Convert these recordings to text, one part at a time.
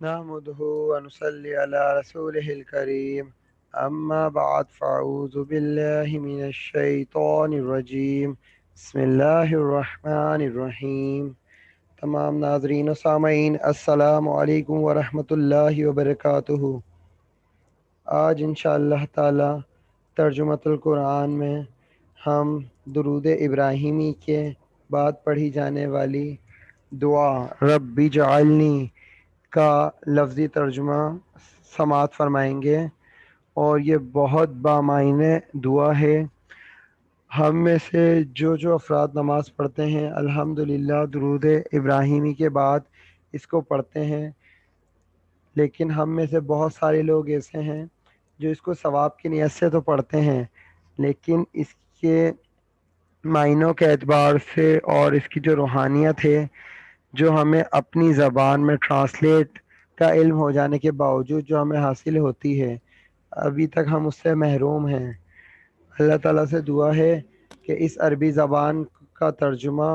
نحمده ونصلي على رسوله الكريم أما بعد فأعوذ بالله من الشيطان الرجيم بسم الله الرحمن الرحیم۔ تمام ناظرین و سامعین السلام علیکم ورحمۃ اللہ وبرکاتہ۔ آج انشاءاللہ تعالی ترجمۃ القرآن میں ہم درود ابراہیمی کے بعد پڑھی جانے والی دعا رب اجعلنی کا لفظی ترجمہ سماعت فرمائیں گے، اور یہ بہت بامعنی دعا ہے۔ ہم میں سے جو افراد نماز پڑھتے ہیں الحمدللہ درود ابراہیمی کے بعد اس کو پڑھتے ہیں، لیکن ہم میں سے بہت سارے لوگ ایسے ہیں جو اس کو ثواب کی نیت سے تو پڑھتے ہیں، لیکن اس کے معنوں کے اعتبار سے اور اس کی جو روحانیت ہے، جو ہمیں اپنی زبان میں ٹرانسلیٹ کا علم ہو جانے کے باوجود جو ہمیں حاصل ہوتی ہے، ابھی تک ہم اس سے محروم ہیں۔ اللہ تعالیٰ سے دعا ہے کہ اس عربی زبان کا ترجمہ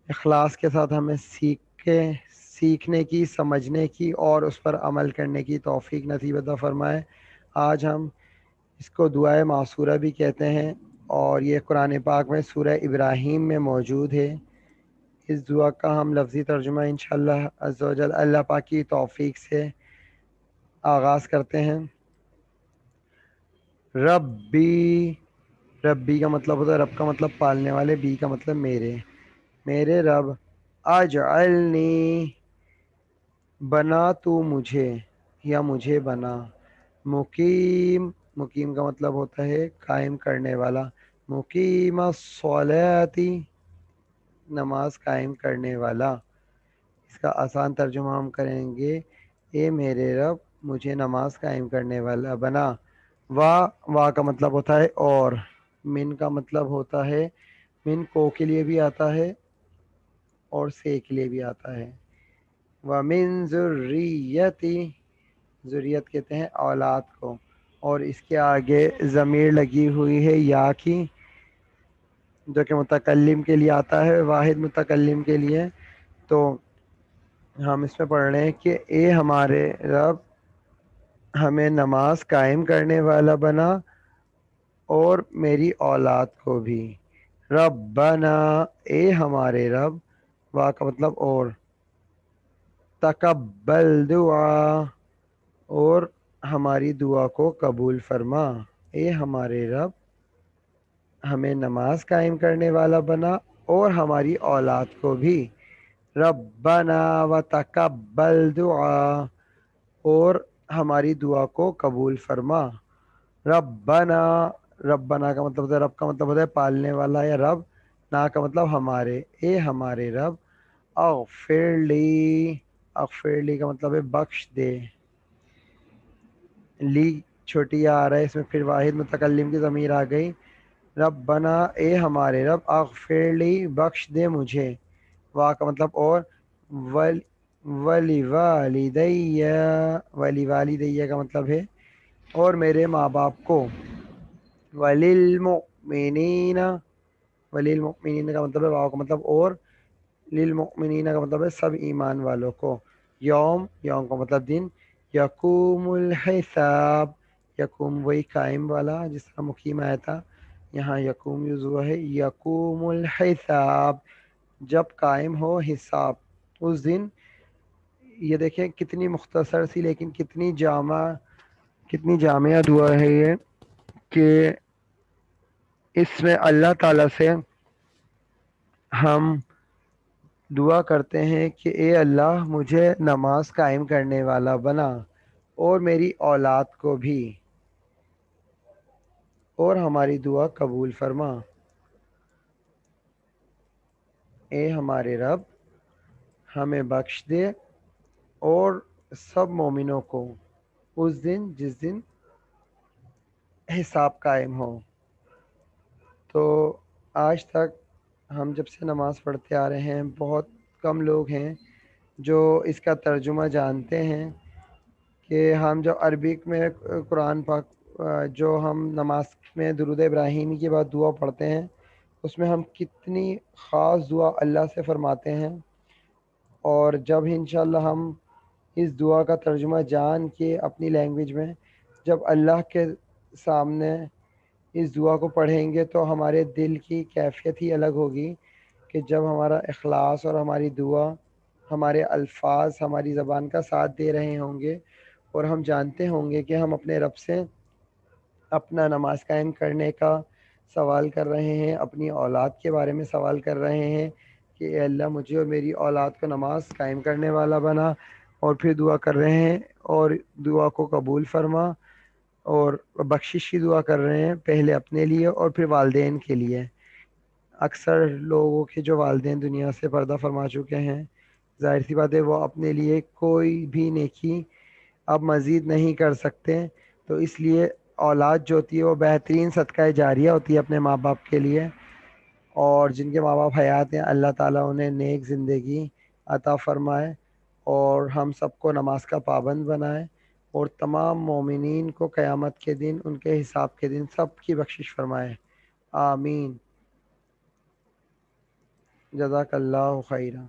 اخلاص کے ساتھ ہمیں سیکھنے کی، سمجھنے کی اور اس پر عمل کرنے کی توفیق نصیب عطا فرمائے۔ آج ہم اس کو دعائے معصورہ بھی کہتے ہیں، اور یہ قرآن پاک میں سورہ ابراہیم میں موجود ہے۔ اس دعا کا ہم لفظی ترجمہ انشاءاللہ عز و جل اللہ پاک کی توفیق سے آغاز کرتے ہیں۔ ربی، ربی کا مطلب ہوتا ہے رب کا مطلب پالنے والے، بی کا مطلب میرے رب، اجعلنی بنا تو مجھے یا مجھے بنا، مقیم کا مطلب ہوتا ہے قائم کرنے والا، مقیم الصلاۃ نماز قائم کرنے والا۔ اس کا آسان ترجمہ ہم کریں گے، اے میرے رب مجھے نماز قائم کرنے والا بنا۔ وا کا مطلب ہوتا ہے اور، من کا مطلب ہوتا ہے، من کو کے لیے بھی آتا ہے اور سے کے لیے بھی آتا ہے۔ وَمِن ذُرِّيَّتِي، ذریت کہتے ہیں اولاد کو، اور اس کے آگے ضمیر لگی ہوئی ہے یا کی، جو کہ متکلم کے لیے آتا ہے، واحد متکلم کے لیے۔ تو ہم اس میں پڑھ رہے ہیں کہ اے ہمارے رب ہمیں نماز قائم کرنے والا بنا اور میری اولاد کو بھی۔ ربنا، اے ہمارے رب، وا کا مطلب اور، تقبل دعا، اور ہماری دعا کو قبول فرما۔ اے ہمارے رب ہمیں نماز قائم کرنے والا بنا اور ہماری اولاد کو بھی۔ ربنا وتقبل دعا، اور ہماری دعا کو قبول فرما۔ ربنا، ربنا کا مطلب ہوتا ہے، رب کا مطلب ہوتا ہے پالنے والا یا رب، نا کا مطلب ہمارے، اے ہمارے رب، اغفر لی، اغفر لی کا مطلب ہے بخش دے، لی چھوٹی آ رہا ہے اس میں، پھر واحد متکلم کی ضمیر آ گئی۔ ربنا، اے ہمارے رب، اغفر لی بخش دے مجھے، وا کا مطلب اور، ولی والدی، ولی والدی کا مطلب ہے اور میرے ماں باپ کو، وللمؤمنین، وللمؤمنین کا مطلب ہے، واو کا مطلب اور، للمؤمنین کا مطلب ہے سب ایمان والوں کو، یوم، یوم کا مطلب دن، یقوم الحساب، یقوم وہی قائم والا جس طرح مقیم آیا تھا، یہاں یقوم یوز ہوا ہے، یقوم الحساب جب قائم ہو حساب، اس دن۔ یہ دیکھیں کتنی مختصر سی لیکن کتنی جامعہ دعا ہے یہ، کہ اس میں اللہ تعالیٰ سے ہم دعا کرتے ہیں کہ اے اللہ مجھے نماز قائم کرنے والا بنا اور میری اولاد کو بھی، اور ہماری دعا قبول فرما۔ اے ہمارے رب ہمیں بخش دے اور سب مومنوں کو اس دن جس دن حساب قائم ہو۔ تو آج تک ہم جب سے نماز پڑھتے آ رہے ہیں بہت کم لوگ ہیں جو اس کا ترجمہ جانتے ہیں، کہ ہم جو عربک میں قرآن پاک جو ہم نماز میں درود ابراہیمی کے بعد دعا پڑھتے ہیں، اس میں ہم کتنی خاص دعا اللہ سے فرماتے ہیں، اور جب انشاءاللہ ہم اس دعا کا ترجمہ جان کے اپنی لینگویج میں جب اللہ کے سامنے اس دعا کو پڑھیں گے تو ہمارے دل کی کیفیت ہی الگ ہوگی کہ جب ہمارا اخلاص اور ہماری دعا، ہمارے الفاظ ہماری زبان کا ساتھ دے رہے ہوں گے اور ہم جانتے ہوں گے کہ ہم اپنے رب سے اپنا نماز قائم کرنے کا سوال کر رہے ہیں، اپنی اولاد کے بارے میں سوال کر رہے ہیں کہ اے اللہ مجھے اور میری اولاد کو نماز قائم کرنے والا بنا، اور پھر دعا کر رہے ہیں اور دعا کو قبول فرما، اور بخشش کی دعا کر رہے ہیں پہلے اپنے لیے اور پھر والدین کے لیے۔ اکثر لوگوں کے جو والدین دنیا سے پردہ فرما چکے ہیں، ظاہر سی بات ہے وہ اپنے لیے کوئی بھی نیکی اب مزید نہیں کر سکتے، تو اس لیے اولاد جو ہوتی ہے وہ بہترین صدقہ جاریہ ہوتی ہے اپنے ماں باپ کے لیے، اور جن کے ماں باپ حیات ہیں اللہ تعالیٰ انہیں نیک زندگی عطا فرمائے اور ہم سب کو نماز کا پابند بنائے، اور تمام مومنین کو قیامت کے دن ان کے حساب کے دن سب کی بخشش فرمائے، آمین۔ جزاک اللہ خیرہ۔